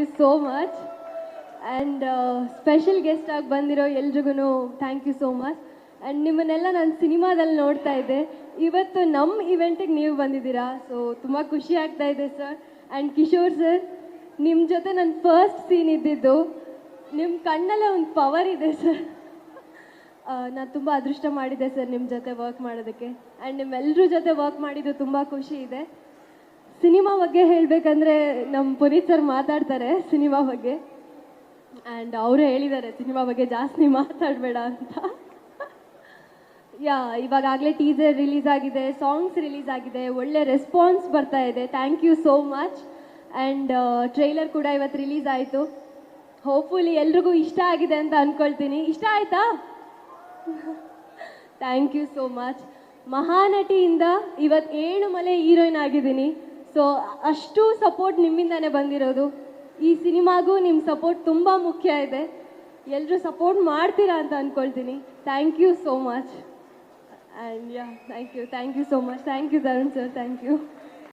You so much. And special guest ಆಗಿ ಬಂದಿರೋ ಎಲ್ರಿಗೂ thank you so much. And ನಿಮ್ಮನ್ನೆಲ್ಲ ನಾನು ಸಿನಿಮಾದಲ್ಲಿ ನೋಡ್ತಾ ಇದ್ದೆ, ಇವತ್ತು ನಮ್ಮ ಇವೆಂಟಿಗೆ ನೀವು ಬಂದಿದ್ದೀರಾ, ಸೊ ತುಂಬ ಖುಷಿ ಆಗ್ತಾ ಇದೆ ಸರ್. ಆ್ಯಂಡ್ ಕಿಶೋರ್ ಸರ್, ನಿಮ್ಮ ಜೊತೆ ನನ್ನ ಫಸ್ಟ್ ಸೀನ್ ಇದ್ದಿದ್ದು, ನಿಮ್ಮ ಕಣ್ಣಲ್ಲೇ ಒಂದು ಪವರ್ ಇದೆ ಸರ್. ನಾನು ತುಂಬ ಅದೃಷ್ಟ ಮಾಡಿದ್ದೆ ಸರ್ ನಿಮ್ಮ ಜೊತೆ ವರ್ಕ್ ಮಾಡೋದಕ್ಕೆ. ಆ್ಯಂಡ್ ನಿಮ್ಮೆಲ್ಲರ ಜೊತೆ ವರ್ಕ್ ಮಾಡಿದ್ದು ತುಂಬ ಖುಷಿ ಇದೆ. ಸಿನಿಮಾ ಬಗ್ಗೆ ಹೇಳಬೇಕಂದ್ರೆ ನಮ್ಮ ಪುನೀತ್ ಸರ್ ಮಾತಾಡ್ತಾರೆ ಸಿನಿಮಾ ಬಗ್ಗೆ, ಆ್ಯಂಡ್ ಅವರೇ ಹೇಳಿದ್ದಾರೆ ಸಿನಿಮಾ ಬಗ್ಗೆ ಜಾಸ್ತಿ ಮಾತಾಡಬೇಡ ಅಂತ. ಇವಾಗಲೇ ಟೀಸರ್ ರಿಲೀಸ್ ಆಗಿದೆ, ಸಾಂಗ್ಸ್ ರಿಲೀಸ್ ಆಗಿದೆ, ಒಳ್ಳೆ ರೆಸ್ಪಾನ್ಸ್ ಬರ್ತಾ ಇದೆ. Thank you so much. And trailer ಕೂಡ ಇವತ್ತು ರಿಲೀಸ್ ಆಯಿತು. ಹೋಪ್ಫುಲಿ ಎಲ್ರಿಗೂ ಇಷ್ಟ ಆಗಿದೆ ಅಂತ ಅಂದ್ಕೊಳ್ತೀನಿ. ಇಷ್ಟ ಆಯಿತಾ? Thank you so much. ಮಹಾನಟಿಯಿಂದ ಇವತ್ತು 7 ಮಲೆ ಹೀರೋಯಿನ್ ಆಗಿದ್ದೀನಿ. ಸೊ ಅಷ್ಟು ಸಪೋರ್ಟ್ ನಿಮ್ಮಿಂದಾನೇ ಬಂದಿರೋದು. ಈ ಸಿನಿಮಾಗೂ ನಿಮ್ಮ ಸಪೋರ್ಟ್ ತುಂಬ ಮುಖ್ಯ ಇದೆ. ಎಲ್ಲರೂ ಸಪೋರ್ಟ್ ಮಾಡ್ತೀರಾ ಅಂತ ಅಂದ್ಕೊಳ್ತೀನಿ. Thank you so much. And thank you so much. Thank you Tarun sir, thank you.